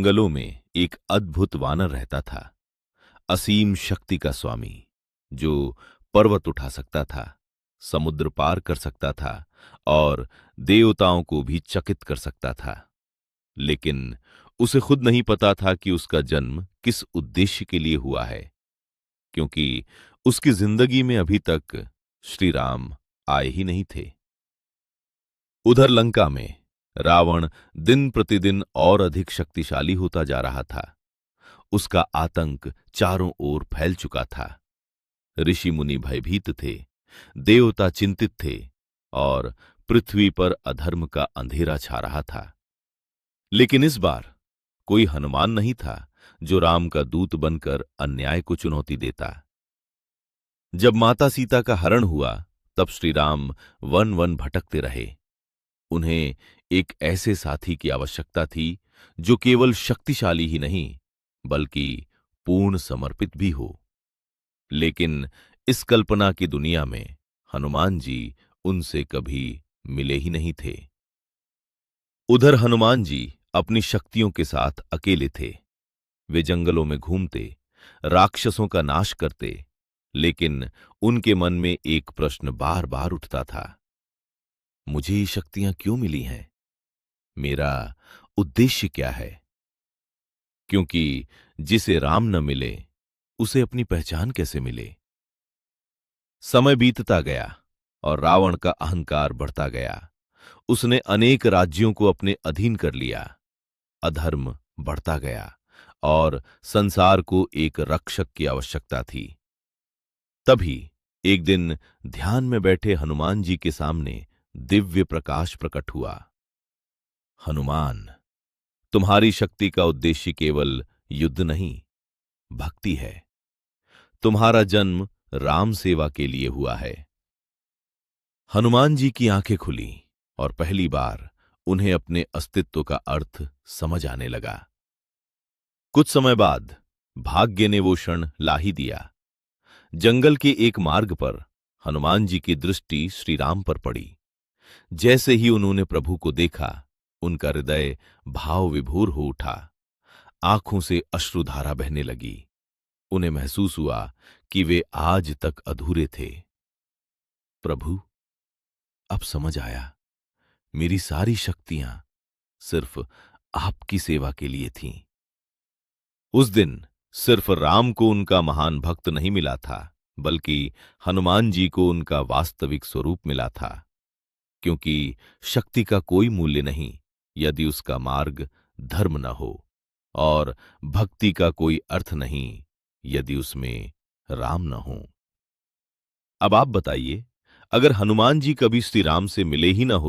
जंगलों में एक अद्भुत वानर रहता था। असीम शक्ति का स्वामी, जो पर्वत उठा सकता था, समुद्र पार कर सकता था और देवताओं को भी चकित कर सकता था। लेकिन उसे खुद नहीं पता था कि उसका जन्म किस उद्देश्य के लिए हुआ है, क्योंकि उसकी जिंदगी में अभी तक श्री राम आए ही नहीं थे। उधर लंका में रावण दिन प्रतिदिन और अधिक शक्तिशाली होता जा रहा था। उसका आतंक चारों ओर फैल चुका था। ऋषि मुनि भयभीत थे, देवता चिंतित थे और पृथ्वी पर अधर्म का अंधेरा छा रहा था। लेकिन इस बार कोई हनुमान नहीं था जो राम का दूत बनकर अन्याय को चुनौती देता। जब माता सीता का हरण हुआ, तब श्री राम वन वन भटकते रहे। उन्हें एक ऐसे साथी की आवश्यकता थी जो केवल शक्तिशाली ही नहीं बल्कि पूर्ण समर्पित भी हो। लेकिन इस कल्पना की दुनिया में हनुमान जी उनसे कभी मिले ही नहीं थे। उधर हनुमान जी अपनी शक्तियों के साथ अकेले थे। वे जंगलों में घूमते, राक्षसों का नाश करते, लेकिन उनके मन में एक प्रश्न बार बार उठता था। मुझे ये शक्तियां क्यों मिली हैं? मेरा उद्देश्य क्या है? क्योंकि जिसे राम न मिले, उसे अपनी पहचान कैसे मिले? समय बीतता गया और रावण का अहंकार बढ़ता गया। उसने अनेक राज्यों को अपने अधीन कर लिया। अधर्म बढ़ता गया और संसार को एक रक्षक की आवश्यकता थी। तभी एक दिन ध्यान में बैठे हनुमान जी के सामने दिव्य प्रकाश प्रकट हुआ। हनुमान, तुम्हारी शक्ति का उद्देश्य केवल युद्ध नहीं, भक्ति है। तुम्हारा जन्म राम सेवा के लिए हुआ है। हनुमान जी की आंखें खुली और पहली बार उन्हें अपने अस्तित्व का अर्थ समझ आने लगा। कुछ समय बाद भाग्य ने वो क्षण ला ही दिया। जंगल के एक मार्ग पर हनुमान जी की दृष्टि श्री राम पर पड़ी। जैसे ही उन्होंने प्रभु को देखा, उनका हृदय भाव विभोर हो उठा। आंखों से अश्रुधारा बहने लगी। उन्हें महसूस हुआ कि वे आज तक अधूरे थे। प्रभु, अब समझ आया, मेरी सारी शक्तियां सिर्फ आपकी सेवा के लिए थीं। उस दिन सिर्फ राम को उनका महान भक्त नहीं मिला था, बल्कि हनुमान जी को उनका वास्तविक स्वरूप मिला था। क्योंकि शक्ति का कोई मूल्य नहीं यदि उसका मार्ग धर्म न हो, और भक्ति का कोई अर्थ नहीं यदि उसमें राम न हो। अब आप बताइए, अगर हनुमान जी कभी श्री राम से मिले ही न हो